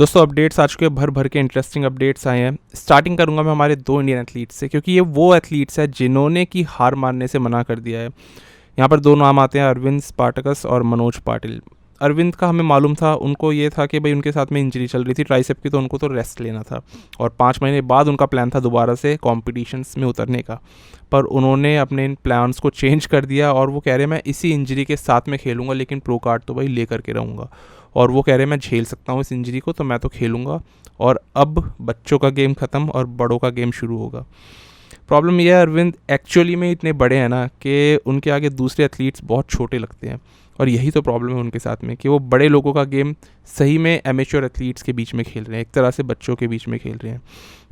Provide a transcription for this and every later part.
दोस्तों अपडेट्स आ चुके हैं, भर भर के इंटरेस्टिंग अपडेट्स आए हैं। स्टार्टिंग करूंगा मैं हमारे दो इंडियन एथलीट्स से, क्योंकि ये वो एथलीट्स हैं जिन्होंने की हार मानने से मना कर दिया है। यहाँ पर दो नाम आते हैं, अरविंद स्पार्टकस और मनोज पाटिल। अरविंद का हमें मालूम था, उनको ये था कि भाई उनके साथ में इंजरी चल रही थी ट्राइसेप की, तो उनको तो रेस्ट लेना था और 5 महीने बाद उनका प्लान था दोबारा से कॉम्पिटिशन्स में उतरने का। पर उन्होंने अपने इन प्लान्स को चेंज कर दिया और वो कह रहे हैं मैं इसी इंजरी के साथ में खेलूंगा, लेकिन प्रो कार्ड तो भाई ले करके रहूँगा। और वो कह रहे हैं मैं झेल सकता हूँ इस इंजरी को, तो मैं तो खेलूँगा। और अब बच्चों का गेम ख़त्म और बड़ों का गेम शुरू होगा। प्रॉब्लम यह है, अरविंद एक्चुअली में इतने बड़े हैं ना कि उनके आगे दूसरे एथलीट्स बहुत छोटे लगते हैं। और यही तो प्रॉब्लम है उनके साथ में कि वो बड़े लोगों का गेम सही में एमेच्योर एथलीट्स के बीच में खेल रहे हैं, एक तरह से बच्चों के बीच में खेल रहे हैं।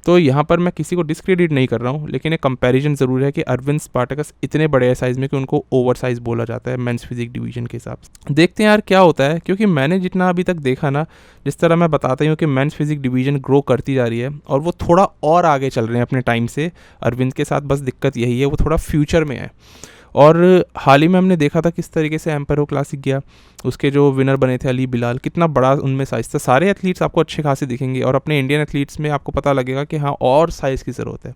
तो यहाँ पर मैं किसी को डिस्क्रेडिट नहीं कर रहा हूँ, लेकिन एक कंपैरिजन ज़रूर है कि अरविंद स्पार्टकस इतने बड़े साइज़ में कि उनको ओवर साइज़ बोला जाता है मेंस फिजिक डिवीजन के हिसाब से। देखते हैं यार क्या होता है, क्योंकि मैंने जितना अभी तक देखा ना, जिस तरह मैं बताता हूँ कि मेंस फिजिक डिवीजन ग्रो करती जा रही है और वो थोड़ा और आगे चल रहे हैं अपने टाइम से अरविंद के साथ। बस दिक्कत यही है, वो थोड़ा फ्यूचर में है। और हाल ही में हमने देखा था किस तरीके से एम्पायर क्लासिक गया, उसके जो विनर बने थे अली बिलाल, कितना बड़ा उनमें साइज़ था। सारे एथलीट्स आपको अच्छे खासे दिखेंगे और अपने इंडियन एथलीट्स में आपको पता लगेगा कि हाँ और साइज़ की ज़रूरत है।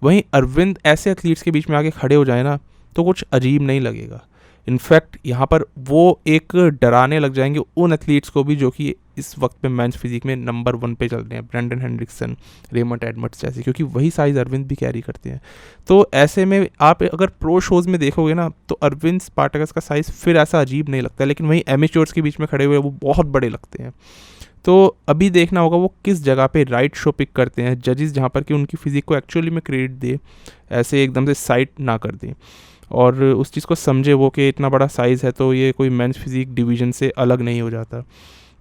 वहीं अरविंद ऐसे एथलीट्स के बीच में आके खड़े हो जाए ना तो कुछ अजीब नहीं लगेगा। इनफैक्ट यहाँ पर वो एक डराने लग जाएंगे उन एथलीट्स को भी जो कि इस वक्त पे मेंस फिजिक में नंबर 1 पे चल रहे हैं, ब्रेंडन हेंड्रिक्सन, रेमंड एडमंड्स जैसे, क्योंकि वही साइज़ अरविंद भी कैरी करते हैं। तो ऐसे में आप अगर प्रो शोज़ में देखोगे ना तो अरविंद स्पार्टकस का साइज़ फिर ऐसा अजीब नहीं लगता है, लेकिन वहीं एमेच्योर्स के बीच में खड़े हुए वो बहुत बड़े लगते हैं। तो अभी देखना होगा वो किस जगह पे राइट शो पिक करते हैं जजेस, जहाँ पर कि उनकी फिजिक को एक्चुअली में क्रेडिट दे, ऐसे एकदम से साइड ना कर दें और उस चीज़ को समझे वो कि इतना बड़ा साइज़ है तो ये कोई मेंस फिजिक डिवीजन से अलग नहीं हो जाता।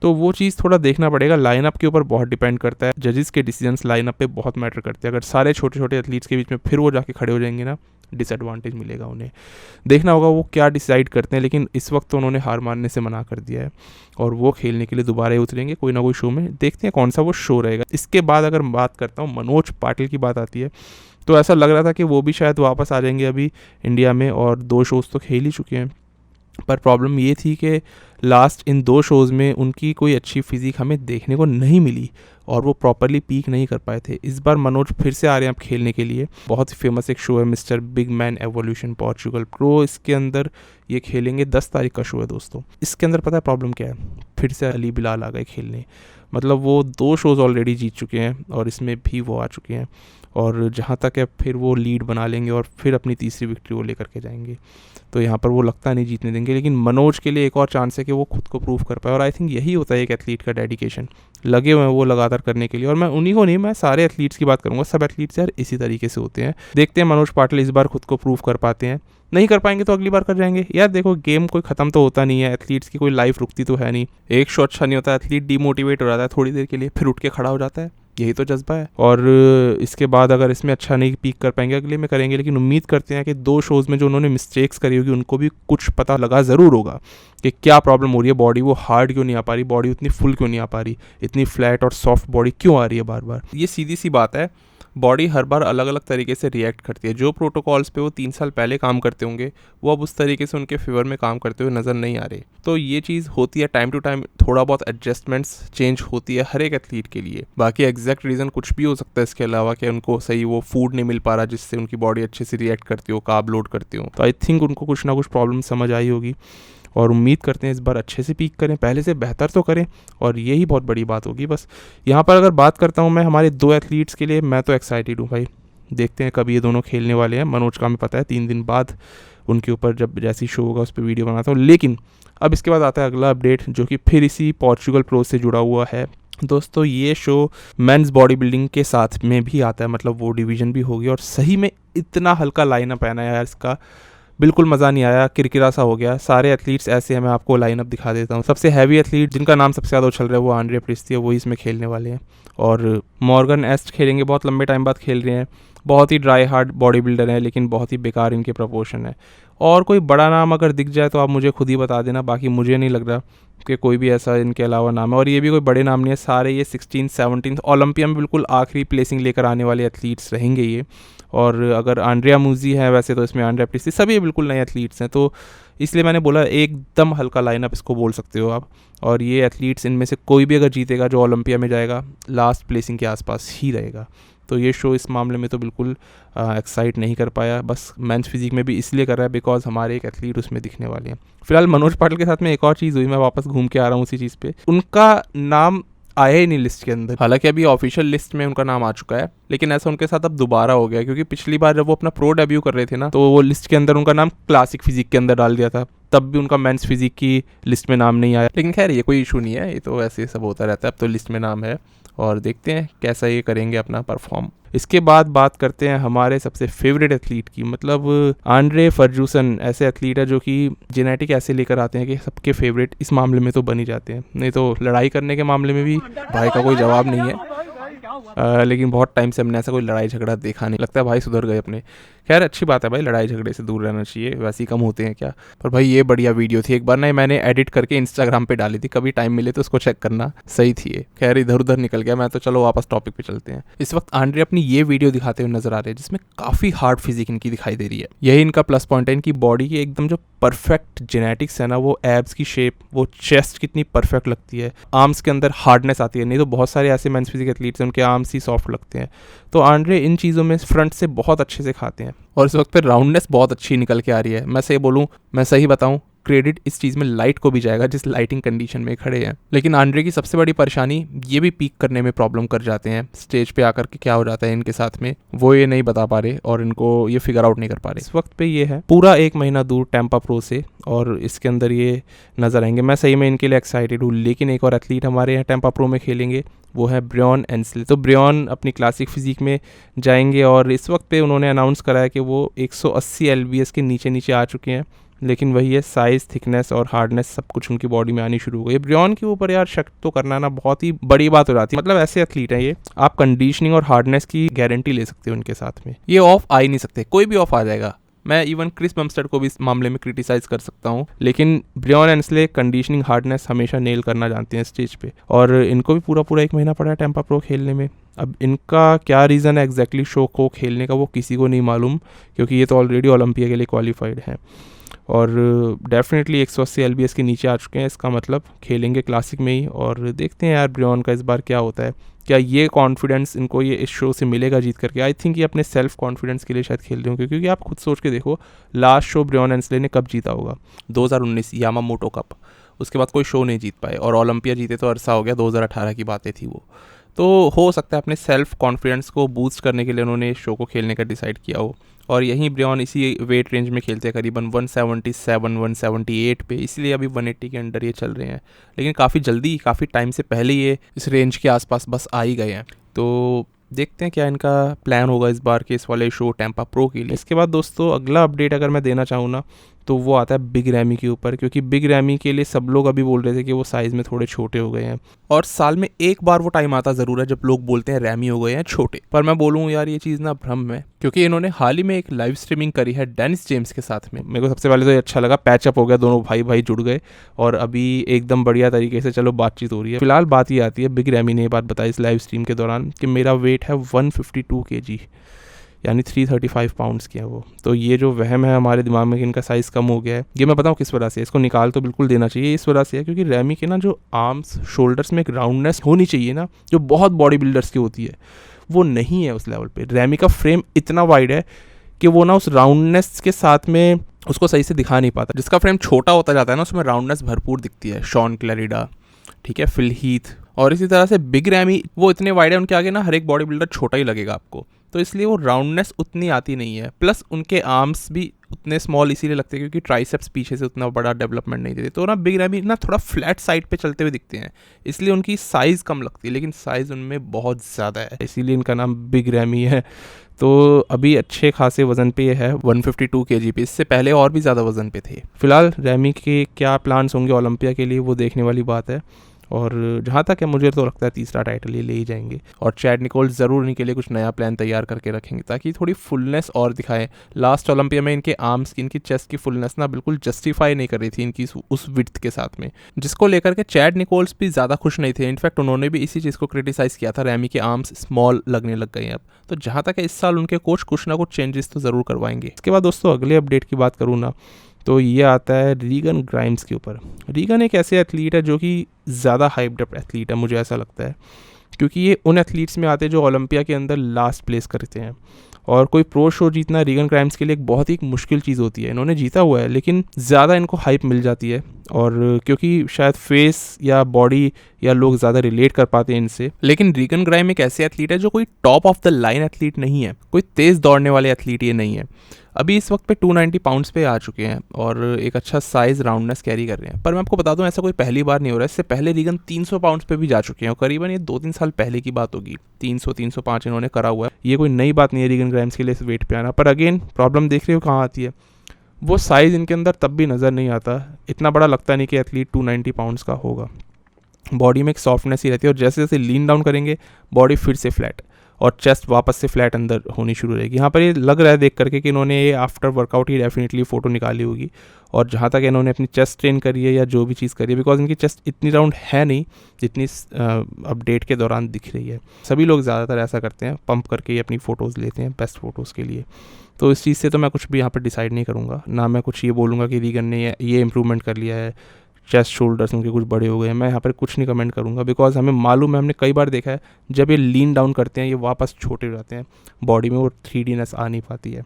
तो वो चीज़ थोड़ा देखना पड़ेगा, लाइनअप के ऊपर बहुत डिपेंड करता है। जजेस के डिसीजंस लाइनअप पे बहुत मैटर करते हैं। अगर सारे छोटे छोटे एथलीट्स के बीच में फिर वो जाके खड़े हो जाएंगे ना, डिसएडवांटेज मिलेगा उन्हें। देखना होगा वो क्या डिसाइड करते हैं, लेकिन इस वक्त तो उन्होंने हार मानने से मना कर दिया है और वो खेलने के लिए दोबारा ही उतरेंगे कोई ना कोई शो में। देखते हैं कौन सा वो शो रहेगा। इसके बाद अगर बात करता हूँ मनोज पाटिल की बात आती है, तो ऐसा लग रहा था कि वो भी शायद वापस आ जाएंगे अभी इंडिया में, और 2 शोज़ तो खेल ही चुके हैं। पर प्रॉब्लम ये थी कि लास्ट इन 2 शोज़ में उनकी कोई अच्छी फिजिक हमें देखने को नहीं मिली और वो प्रॉपरली पीक नहीं कर पाए थे। इस बार मनोज फिर से आ रहे हैं अब खेलने के लिए। बहुत ही फेमस एक शो है mister big man evolution Portugal pro, इसके अंदर ये खेलेंगे। 10 तारीख का शो है दोस्तों। इसके अंदर पता है प्रॉब्लम क्या है, फिर से अली बिलाल आ गए खेलने। मतलब वो 2 शोज़ ऑलरेडी जीत चुके हैं और इसमें भी वो आ चुके हैं, और जहाँ तक है फिर वो लीड बना लेंगे और फिर अपनी तीसरी विक्ट्री वो लेकर के जाएंगे। तो यहाँ पर वो लगता नहीं जीतने देंगे, लेकिन मनोज के लिए एक और चांस है कि वो खुद को प्रूव कर पाए। और आई थिंक यही होता है एक एथलीट का डेडिकेशन, लगे हुए हैं वो लगातार करने के लिए। और मैं उन्हीं को नहीं, मैं सारे एथलीट्स की बात करूँगा। सब एथलीट्स यार इसी तरीके से होते हैं। देखते हैं मनोज पाटिल इस बार खुद को प्रूव कर पाते हैं। नहीं कर पाएंगे तो अगली बार कर जाएंगे। यार देखो, गेम कोई ख़त्म तो होता नहीं है, एथलीट्स की कोई लाइफ रुकती तो है नहीं। एक शो अच्छा नहीं होता, एथलीट डीमोटिवेट हो जाता है थोड़ी देर के लिए, फिर उठ के खड़ा हो जाता है। यही तो जज्बा है। और इसके बाद अगर इसमें अच्छा नहीं पीक कर पाएंगे अगले में करेंगे, लेकिन उम्मीद करते हैं कि 2 शोज़ में जो उन्होंने मिस्टेक्स करी होगी उनको भी कुछ पता लगा ज़रूर होगा कि क्या प्रॉब्लम हो रही है। बॉडी वो हार्ड क्यों नहीं आ पा रही, बॉडी उतनी फुल क्यों नहीं आ पा रही, इतनी फ्लैट और सॉफ्ट बॉडी क्यों आ रही है बार बार। ये सीधी सी बात है, बॉडी हर बार अलग अलग तरीके से रिएक्ट करती है। जो प्रोटोकॉल्स पे वो 3 साल पहले काम करते होंगे वो अब उस तरीके से उनके फेवर में काम करते हुए नज़र नहीं आ रहे। तो ये चीज़ होती है, टाइम टू टाइम थोड़ा बहुत एडजस्टमेंट्स चेंज होती है हर एक एथलीट के लिए। बाकी एग्जैक्ट रीज़न कुछ भी हो सकता है इसके अलावा, कि उनको सही वो फूड नहीं मिल पा रहा जिससे उनकी बॉडी अच्छे से रिएक्ट करती हो, कार्ब लोड करती हो। तो आई थिंक उनको कुछ ना कुछ प्रॉब्लम समझ आई होगी और उम्मीद करते हैं इस बार अच्छे से पीक करें, पहले से बेहतर तो करें, और यही बहुत बड़ी बात होगी। बस यहाँ पर अगर बात करता हूँ मैं हमारे 2 एथलीट्स के लिए, मैं तो एक्साइटेड हूँ भाई। देखते हैं कब ये दोनों खेलने वाले हैं। मनोज का हमें पता है 3 दिन बाद उनके ऊपर जब जैसी शो होगा उस पर वीडियो बनाता हूँ। लेकिन अब इसके बाद आता है अगला अपडेट, जो कि फिर इसी पोर्चुगल प्रो से जुड़ा हुआ है। दोस्तों ये शो मेंस बॉडी बिल्डिंग के साथ में भी आता है, मतलब वो डिवीज़न भी होगी। और सही में इतना हल्का लाइनअप है ना यार, इसका बिल्कुल मज़ा नहीं आया, किरकिरा सा हो गया। सारे एथलीट्स ऐसे हैं, मैं आपको लाइनअप दिखा देता हूँ। सबसे हैवी एथलीट जिनका नाम सबसे ज़्यादा उछल रहा है वो आंड्रे प्रिस्ती है, वही इसमें खेलने वाले हैं। और मॉर्गन एस्ट खेलेंगे, बहुत लंबे टाइम बाद खेल रहे हैं। बहुत ही ड्राई हार्ड बॉडी बिल्डर हैं, लेकिन बहुत ही बेकार इनके प्रपोर्शन है। और कोई बड़ा नाम अगर दिख जाए तो आप मुझे खुद ही बता देना, बाकी मुझे नहीं लग रहा कि कोई भी ऐसा इनके अलावा नाम है। और ये भी कोई बड़े नाम नहीं है, सारे ये 16 17 ओलंपिया में बिल्कुल आखिरी प्लेसिंग लेकर आने वाले एथलीट्स रहेंगे ये। और अगर आंड्रिया मूजी है वैसे तो इसमें आंड्रिया प्लेसी, सभी बिल्कुल नए एथलीट्स हैं, तो इसलिए मैंने बोला एकदम हल्का लाइनअप इसको बोल सकते हो आप। और ये एथलीट्स इनमें से कोई भी अगर जीतेगा जो ओलंपिया में जाएगा लास्ट प्लेसिंग के आसपास ही रहेगा। तो ये शो इस मामले में तो बिल्कुल एक्साइट नहीं कर पाया, बस मेंस फिजिक में भी इसलिए कर रहा है बिकॉज हमारे एक एथलीट उसमें दिखने वाले हैं। फिलहाल मनोज पाटिल के साथ में एक और चीज़ हुई, मैं वापस घूम के आ रहा हूँ उसी चीज़ पे। उनका नाम आया ही नहीं लिस्ट के अंदर, हालांकि अभी ऑफिशियल लिस्ट में उनका नाम आ चुका है, लेकिन ऐसा उनके साथ अब दोबारा हो गया क्योंकि पिछली बार जब वो अपना प्रो डेब्यू कर रहे थे ना, तो वो लिस्ट के अंदर उनका नाम क्लासिक फिजिक के अंदर डाल दिया था, तब भी उनका मेंस फिजिक की लिस्ट में नाम नहीं आया। लेकिन खैर ये कोई इशू नहीं है, ये तो ऐसे सब होता रहता है, अब तो लिस्ट में नाम है और देखते हैं कैसा ये करेंगे अपना परफॉर्म। इसके बाद बात करते हैं हमारे सबसे फेवरेट एथलीट की, मतलब आंड्रे फर्जूसन ऐसे एथलीट है जो कि जेनेटिक ऐसे लेकर आते हैं कि सबके फेवरेट इस मामले में तो बन ही जाते हैं, नहीं तो लड़ाई करने के मामले में भी भाई का कोई जवाब नहीं है। लेकिन बहुत टाइम से हमने ऐसा कोई लड़ाई झगड़ा देखा नहीं, लगता है भाई सुधर गए अपने। खैर अच्छी बात है भाई, लड़ाई झगड़े से दूर रहना चाहिए, वैसे ही कम होते हैं क्या। पर भाई ये बढ़िया वीडियो थी, एक बार ना मैंने एडिट करके इंस्टाग्राम पे डाली थी, कभी टाइम मिले तो उसको चेक करना, सही थी ये। खैर इधर उधर निकल गया मैं, तो चलो वापस टॉपिक पे चलते हैं। इस वक्त आंड्रे अपनी ये वीडियो दिखाते हुए नजर आ रहे हैं जिसमें काफ़ी हार्ड फिजिक इनकी दिखाई दे रही है। यही इनका प्लस पॉइंट है, इनकी बॉडी की एकदम जो परफेक्ट जेनेटिक्स है ना, वो एब्स की शेप, वो चेस्ट कितनी परफेक्ट लगती है, आर्म्स के अंदर हार्डनेस आती है, नहीं तो बहुत सारे ऐसे मेंस फिजिक एथलीट्स हैं उनके आर्म्स ही सॉफ्ट लगते हैं। तो आंड्रे इन चीज़ों में फ्रंट से बहुत अच्छे से खाते हैं और इस वक्त पे राउंडनेस बहुत अच्छी निकल के आ रही है। मैं सही बताऊं क्रेडिट इस चीज़ में लाइट को भी जाएगा जिस लाइटिंग कंडीशन में खड़े हैं। लेकिन आंड्रे की सबसे बड़ी परेशानी ये भी पीक करने में प्रॉब्लम कर जाते हैं, स्टेज पे आकर के क्या हो जाता है इनके साथ में वो ये नहीं बता पा रहे और इनको ये फिगर आउट नहीं कर पा रहे। इस वक्त पे ये है पूरा 1 महीना दूर टेम्पा प्रो से और इसके अंदर ये नजर आएंगे। मैं सही में इनके लिए एक्साइटेड हूँ। लेकिन एक और एथलीट हमारे यहाँ टेम्पा प्रो में खेलेंगे, वो है ब्रियॉन एंसले। तो ब्रियॉन अपनी क्लासिक फिजिक में जाएंगे और इस वक्त पे उन्होंने अनाउंस करा है कि वो 180 LBS के नीचे आ चुके हैं, लेकिन वही है साइज़, थिकनेस और हार्डनेस सब कुछ उनकी बॉडी में आनी शुरू हो गई। ब्रियॉन के ऊपर यार शक तो करना ना बहुत ही बड़ी बात हो जाती है, मतलब ऐसे एथलीट हैं ये, आप कंडीशनिंग और हार्डनेस की गारंटी ले सकते हो उनके साथ में, ये ऑफ आ ही नहीं सकते, कोई भी ऑफ आ जाएगा। मैं इवन क्रिस बमस्टेड को भी इस मामले में क्रिटिसाइज कर सकता हूँ, लेकिन ब्रियॉन एंसले कंडीशनिंग हार्डनेस हमेशा नेल करना जानते हैं स्टेज पे, और इनको भी पूरा 1 महीना पड़ा है टेम्पा प्रो खेलने में। अब इनका क्या रीज़न है एग्जैक्टली शो को खेलने का वो किसी को नहीं मालूम, क्योंकि ये तो ऑलरेडी ओलंपिया के लिए क्वालिफाइड हैं और डेफिनेटली 180 LBS के नीचे आ चुके हैं, इसका मतलब खेलेंगे क्लासिक में ही। और देखते हैं यार ब्रियॉन का इस बार क्या होता है, क्या ये कॉन्फिडेंस इनको ये इस शो से मिलेगा जीत करके। आई थिंक ये अपने सेल्फ कॉन्फिडेंस के लिए शायद खेल रहे होंगे, क्योंकि आप खुद सोच के देखो लास्ट शो ब्रियॉन एंसले ने कब जीता होगा, 2019 यामामोटो कप, उसके बाद कोई शो नहीं जीत पाए, और ओलंपिया जीते तो अरसा हो गया, 2018 की बातें थी वो। तो हो सकता है अपने सेल्फ कॉन्फिडेंस को बूस्ट करने के लिए उन्होंने इस शो को खेलने का डिसाइड किया हो। और यहीं ब्रियॉन इसी वेट रेंज में खेलते हैं, करीबन 177 178 पे, इसलिए अभी 180 के अंडर ये चल रहे हैं। लेकिन काफ़ी जल्दी, काफ़ी टाइम से पहले ये इस रेंज के आसपास बस आ ही गए हैं। तो देखते हैं क्या इनका प्लान होगा इस बार के इस वाले शो टेम्पा प्रो के लिए। इसके बाद दोस्तों अगला अपडेट अगर मैं देना चाहूँ ना, तो वो आता है बिग रैमी के ऊपर, क्योंकि बिग रैमी के लिए सब लोग अभी बोल रहे थे कि वो साइज़ में थोड़े छोटे हो गए हैं, और साल में एक बार वो टाइम आता ज़रूर है जब लोग बोलते हैं रैमी हो गए हैं छोटे। पर मैं बोलूँ यार ये चीज़ ना भ्रम है, क्योंकि इन्होंने हाल ही में एक लाइव स्ट्रीमिंग करी है डेनिस जेम्स के साथ में। मेरे को सबसे पहले तो ये अच्छा लगा, पैचअप हो गया, दोनों भाई जुड़ गए और अभी एकदम बढ़िया तरीके से चलो बातचीत हो रही है। फिलहाल बात ये आती है, बिग रैमी ने ये बात बताई इस लाइव स्ट्रीम के दौरान कि मेरा वेट है 152 kg, यानी 335 पाउंड्स के हैं वो। तो ये जो वहम है हमारे दिमाग में कि इनका साइज़ कम हो गया है, ये मैं बताऊँ किस वजह से, इसको निकाल तो बिल्कुल देना चाहिए। इस वजह से है क्योंकि रैमी के ना जो आर्म्स शोल्डर्स में एक राउंडनेस होनी चाहिए ना, जो बहुत बॉडी बिल्डर्स की होती है, वो नहीं है उस लेवल पे। रैमी का फ्रेम इतना वाइड है कि वो ना उस राउंडनेस के साथ में उसको सही से दिखा नहीं पाता। जिसका फ्रेम छोटा होता जाता है ना, उसमें राउंडनेस भरपूर दिखती है। शॉन क्लैरिडा, ठीक है, फिल हीथ, और इसी तरह से बिग रैमी वो इतने वाइड है, उनके आगे ना हर एक बॉडी बिल्डर छोटा ही लगेगा आपको, तो इसलिए वो राउंडनेस उतनी आती नहीं है। प्लस उनके आर्म्स भी उतने स्मॉल इसीलिए लगते हैं क्योंकि ट्राइसेप्स पीछे से उतना बड़ा डेवलपमेंट नहीं देते। तो ना बिग रैमी ना थोड़ा फ्लैट साइड पे चलते हुए दिखते हैं, इसलिए उनकी साइज़ कम लगती है, लेकिन साइज़ उनमें बहुत ज़्यादा है, इसीलिए इनका नाम बिग रैमी है। तो अभी अच्छे खासे वज़न पे है, 152 kg पे, इससे पहले और भी ज़्यादा वज़न पे थे। फिलहाल रैमी के क्या प्लान्स होंगे ओलंपिया के लिए वो देखने वाली बात है। और जहाँ तक है मुझे तो लगता है तीसरा टाइटल ये ले ही जाएंगे। और चैड निकोल्स ज़रूर इनके लिए कुछ नया प्लान तैयार करके रखेंगे ताकि थोड़ी फुलनेस और दिखाएं। लास्ट ओलंपिया में इनके आर्म्स की, इनकी चेस्ट की फुलनेस ना बिल्कुल जस्टिफाई नहीं कर रही थी इनकी उस विड्थ के साथ में, जिसको लेकर के चैड निकोल्स भी ज़्यादा खुश नहीं थे। इनफैक्ट उन्होंने भी इसी चीज़ को क्रिटिसाइज़ किया था, रैमी के आर्म्स स्मॉल लगने लग गए हैं अब। तो जहाँ तक है इस साल उनके कोच कुछ ना कुछ चेंजेस तो ज़रूर करवाएंगे। इसके बाद दोस्तों अगले अपडेट की बात करूँ ना तो ये आता है रीगन ग्राइम्स के ऊपर। रीगन एक ऐसे एथलीट है जो कि ज़्यादा हाइप्ड अप एथलीट है, मुझे ऐसा लगता है, क्योंकि ये उन एथलीट्स में आते हैं जो ओलंपिया के अंदर लास्ट प्लेस करते हैं। और कोई प्रो शो जीतना रीगन ग्राइम्स के लिए एक बहुत ही मुश्किल चीज़ होती है। इन्होंने जीता हुआ है लेकिन ज़्यादा इनको हाइप मिल जाती है, और क्योंकि शायद फेस या बॉडी या लोग ज़्यादा रिलेट कर पाते हैं इनसे। लेकिन रीगन ग्राइम एक ऐसे एथलीट है जो कोई top of the line athlete नहीं है, कोई तेज़ दौड़ने वाले एथलीट ये नहीं है। अभी इस वक्त पे 290 पाउंड्स पे आ चुके हैं और एक अच्छा साइज़ राउंडनेस कैरी कर रहे हैं। पर मैं आपको बता दूं ऐसा कोई पहली बार नहीं हो रहा है। इससे पहले रीगन 300 पाउंड्स पे भी जा चुके हैं और करीबन ये 2-3 साल पहले की बात होगी। 300-305 इन्होंने करा हुआ है। ये कोई नई बात नहीं है रीगन ग्राइम्स के लिए इस वेट पे आना। पर अगेन प्रॉब्लम देख रहे हो कहाँ आती है, वो साइज़ इनके अंदर तब भी नज़र नहीं आता। इतना बड़ा लगता नहीं कि एथलीट 290 पाउंड्स का होगा। बॉडी में एक सॉफ्टनेस ही रहती है और जैसे जैसे लीन डाउन करेंगे बॉडी फिर से फ्लैट और चेस्ट वापस से फ्लैट अंदर होनी शुरू रहेगी। यहाँ पर ये लग रहा है देख करके कि इन्होंने ये आफ्टर वर्कआउट ही डेफिनेटली फ़ोटो निकाली होगी। और जहाँ तक इन्होंने अपनी चेस्ट ट्रेन करी है या जो भी चीज़ करी है, बिकॉज इनकी चेस्ट इतनी राउंड है नहीं जितनी अपडेट के दौरान दिख रही है। सभी लोग ज़्यादातर ऐसा करते हैं, पंप करके ही अपनी फ़ोटोज़ लेते हैं बेस्ट फ़ोटोज़ के लिए। तो इस चीज़ से तो मैं कुछ भी यहाँ पर डिसाइड नहीं करूँगा, ना मैं कुछ ये बोलूँगा कि रीगन ने ये इंप्रूवमेंट कर लिया है, चेस्ट शोल्डर्स उनके कुछ बड़े हो गए हैं। मैं यहाँ पर कुछ नहीं कमेंट करूँगा बिकॉज हमें मालूम है, हमने कई बार देखा है जब ये लीन डाउन करते हैं ये वापस छोटे हो जाते हैं, बॉडी में वो 3Dनेस आ नहीं पाती है।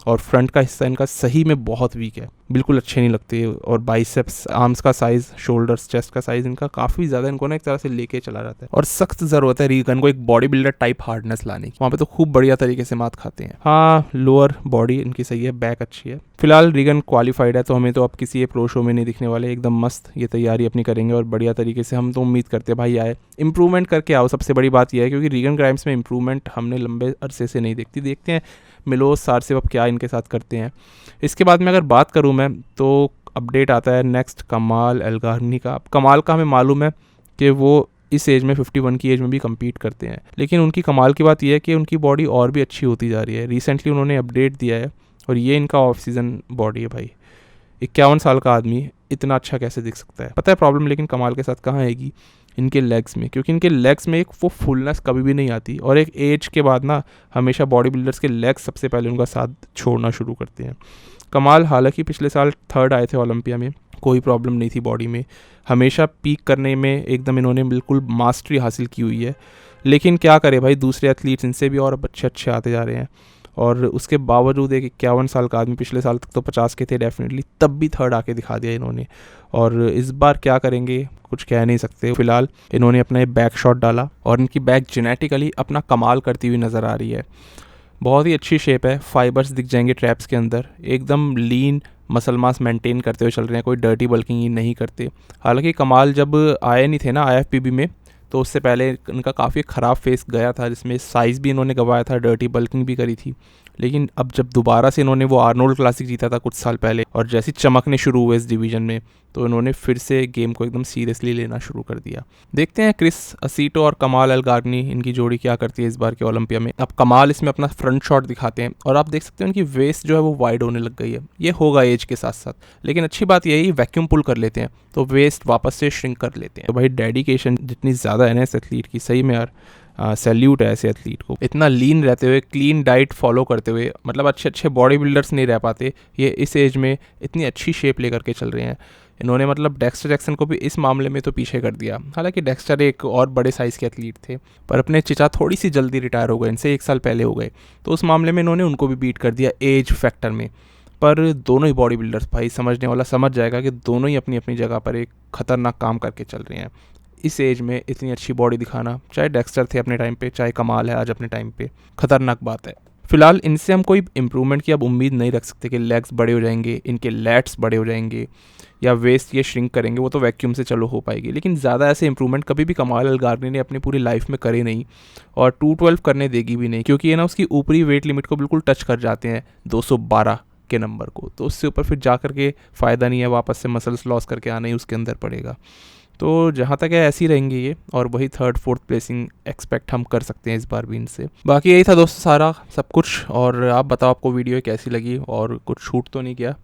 और फ्रंट का हिस्सा इनका सही में बहुत वीक है, बिल्कुल अच्छे नहीं लगते। और बाइसेप्स, आर्म्स का साइज़, शोल्डर्स, चेस्ट का साइज़ इनका काफ़ी ज़्यादा इनको ना एक तरह से लेके चला जाता है। और सख्त ज़रूरत है रीगन को एक बॉडी बिल्डर टाइप हार्डनेस लाने की। वहाँ पे तो खूब बढ़िया तरीके से मात खाते हैं। हाँ, लोअर बॉडी इनकी सही है, बैक अच्छी है। फिलहाल रीगन क्वालिफाइड है तो हमें तो अब किसी प्रो शो में नहीं दिखने वाले, एकदम मस्त ये तैयारी अपनी करेंगे और बढ़िया तरीके से। हम तो उम्मीद करते हैं भाई आए, इंप्रूवमेंट करके आओ। सबसे बड़ी बात यह है क्योंकि रीगन ग्राइम्स में इंप्रूवमेंट हमने लंबे अरसे से नहीं देखते हैं। मिलोस सारसेव अब क्या इनके साथ करते हैं। इसके बाद में अगर बात करूं मैं तो अपडेट आता है नेक्स्ट कमाल एल्गार्नी का। कमाल का हमें मालूम है कि वो इस एज में 51 की एज में भी कम्पीट करते हैं, लेकिन उनकी कमाल की बात यह है कि उनकी बॉडी और भी अच्छी होती जा रही है। रिसेंटली उन्होंने अपडेट दिया है और ये इनका ऑफ सीज़न बॉडी है भाई। 51 साल का आदमी इतना अच्छा कैसे दिख सकता है। पता है प्रॉब्लम लेकिन कमाल के साथ कहाँ आएगी, इनके लेग्स में, क्योंकि इनके लेग्स में एक वो फुलनेस कभी भी नहीं आती। और एक एज के बाद ना हमेशा बॉडी बिल्डर्स के लेग्स सबसे पहले उनका साथ छोड़ना शुरू करते हैं। कमाल हालांकि पिछले साल 3rd आए थे ओलंपिया में, कोई प्रॉब्लम नहीं थी बॉडी में, हमेशा पीक करने में एकदम इन्होंने बिल्कुल मास्टरी हासिल की हुई है। लेकिन क्या करे भाई, दूसरे एथलीट्स इनसे भी और अच्छे आते जा रहे हैं। और उसके बावजूद एक 51 साल का आदमी, पिछले साल तक तो 50 के थे डेफिनेटली, तब भी 3rd आके दिखा दिया इन्होंने। और इस बार क्या करेंगे कुछ कह नहीं सकते। फिलहाल इन्होंने अपना एक बैक शॉट डाला और इनकी बैक जेनेटिकली अपना कमाल करती हुई नज़र आ रही है। बहुत ही अच्छी शेप है, फाइबर्स दिख जाएंगे ट्रैप्स के अंदर, एकदम लीन मसल मास मेंटेन करते हुए चल रहे हैं, कोई डर्टी बल्किंग ही नहीं करते। हालांकि कमाल जब आए नहीं थे ना IFBB में तो उससे पहले इनका काफ़ी ख़राब फेस गया था जिसमें साइज़ भी इन्होंने गंवाया था, डर्टी बल्किंग भी करी थी। लेकिन अब जब दोबारा से इन्होंने वो आर्नोल्ड क्लासिक जीता था कुछ साल पहले और जैसी चमकने शुरू हुए इस डिवीज़न में तो इन्होंने फिर से गेम को एकदम सीरियसली लेना शुरू कर दिया। देखते हैं क्रिस असीटो और कमाल एल्गार्नी इनकी जोड़ी क्या करती है इस बार के ओलंपिया में। अब कमाल इसमें अपना फ्रंट शॉट दिखाते हैं और आप देख सकते हैं उनकी वेस्ट जो है वो वाइड होने लग गई है। ये होगा एज के साथ साथ, लेकिन अच्छी बात यही है वैक्यूम पुल कर लेते हैं तो वेस्ट वापस से श्रिंक कर लेते हैं। तो भाई डेडिकेशन जितनी ज़्यादा है ना इस एथलीट की, सही में यार सैल्यूट है ऐसे एथलीट को। इतना लीन रहते हुए, क्लीन डाइट फॉलो करते हुए, मतलब अच्छे बॉडी बिल्डर्स नहीं रह पाते ये इस एज में इतनी अच्छी शेप लेकर के चल रहे हैं। इन्होंने मतलब डेक्स्टर जैक्सन को भी इस मामले में तो पीछे कर दिया। हालांकि डेक्स्टर एक और बड़े साइज़ के एथलीट थे पर अपने चिचा थोड़ी सी जल्दी रिटायर हो गए, इनसे 1 साल पहले हो गए, तो उस मामले में इन्होंने उनको भी बीट कर दिया एज फैक्टर में। पर दोनों ही बॉडी बिल्डर्स, भाई समझने वाला समझ जाएगा कि दोनों ही अपनी अपनी जगह पर एक ख़तरनाक काम करके चल रहे हैं। इस एज में इतनी अच्छी बॉडी दिखाना, चाहे डेक्स्टर थे अपने टाइम पे, चाहे कमाल है आज अपने टाइम पे, ख़तरनाक बात है। फिलहाल इनसे हम कोई इम्प्रूवमेंट की अब उम्मीद नहीं रख सकते कि लेग्स बड़े हो जाएंगे, इनके लैट्स बड़े हो जाएंगे या वेस्ट ये श्रिंक करेंगे, वो तो वैक्यूम से चलो हो पाएगी। लेकिन ज़्यादा ऐसे इंप्रूवमेंट कभी भी कमाल एल्गार्नी ने अपनी पूरी लाइफ में करे नहीं और 212 करने देगी भी नहीं, क्योंकि ये ना उसकी ऊपरी वेट लिमिट को बिल्कुल टच कर जाते हैं 212 के नंबर को, तो उससे ऊपर फिर जा कर के फ़ायदा नहीं है, वापस से मसल्स लॉस करके आना ही उसके अंदर पड़ेगा। तो जहाँ तक है ऐसी रहेंगे ये, और वही 3rd 4th प्लेसिंग एक्सपेक्ट हम कर सकते हैं इस बार भी इनसे। बाकी यही था दोस्तों सारा सब कुछ, और आप बताओ आपको वीडियो कैसी लगी, और कुछ शूट तो नहीं किया?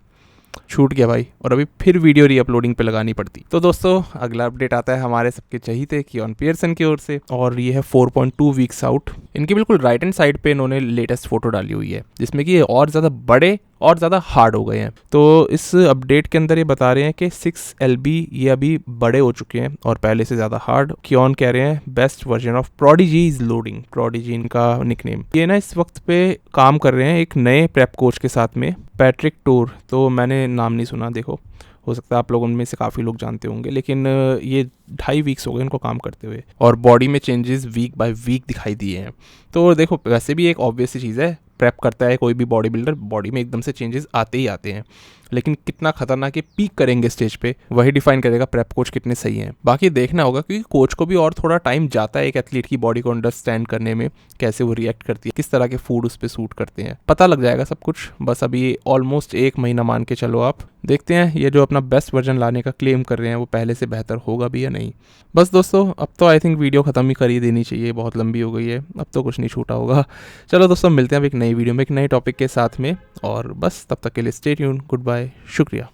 छूट गया भाई, और अभी फिर वीडियो री अपलोडिंग पे लगानी पड़ती। तो दोस्तों अगला अपडेट आता है हमारे सबके चहीते कियोन पियर्सन की ओर से, और ये है 4.2 वीक्स आउट। इनकी बिल्कुल राइट हैंड साइड पे इन्होंने लेटेस्ट फोटो डाली हुई है, जिसमें कि ये और ज़्यादा बड़े और ज़्यादा हार्ड हो गए हैं। तो इस अपडेट के अंदर ये बता रहे हैं कि 6 LB ये अभी बड़े हो चुके हैं और पहले से ज़्यादा हार्ड। कियोन कह रहे हैं best version of prodigy is loading, prodigy इनका निकनेम। ये ना इस वक्त पे काम कर रहे हैं एक नए प्रेप कोच के साथ में, पैट्रिक टूर। तो मैंने नाम नहीं सुना, देखो हो सकता है आप लोगों में से काफ़ी लोग जानते होंगे, लेकिन ये 2.5 वीक्स हो गए इनको काम करते हुए, और बॉडी में चेंजेस वीक बाय वीक दिखाई दिए हैं। तो देखो वैसे भी एक ऑब्वियस सी चीज़ है, प्रेप करता है कोई भी बॉडी बिल्डर, बॉडी में एकदम से चेंजेस आते ही आते हैं, लेकिन कितना खतरनाक है पीक करेंगे स्टेज पे, वही डिफाइन करेगा प्रेप कोच कितने सही हैं। बाकी देखना होगा, क्योंकि कोच को भी और थोड़ा टाइम जाता है एक एथलीट की बॉडी को अंडरस्टैंड करने में, कैसे वो रिएक्ट करती है, किस तरह के फूड उस पर सूट करते हैं, पता लग जाएगा सब कुछ। बस अभी ऑलमोस्ट 1 महीना मान के चलो आप, देखते हैं ये जो अपना बेस्ट वर्जन लाने का क्लेम कर रहे हैं वो पहले से बेहतर होगा भी या नहीं। बस दोस्तों अब तो आई थिंक वीडियो ख़त्म ही कर ही देनी चाहिए, बहुत लंबी हो गई है, अब तो कुछ नहीं छूटा होगा। चलो दोस्तों मिलते हैं अब एक नई वीडियो में एक नए टॉपिक के साथ में, और बस तब तक के लिए स्टे ट्यून, गुड बाय, शुक्रिया।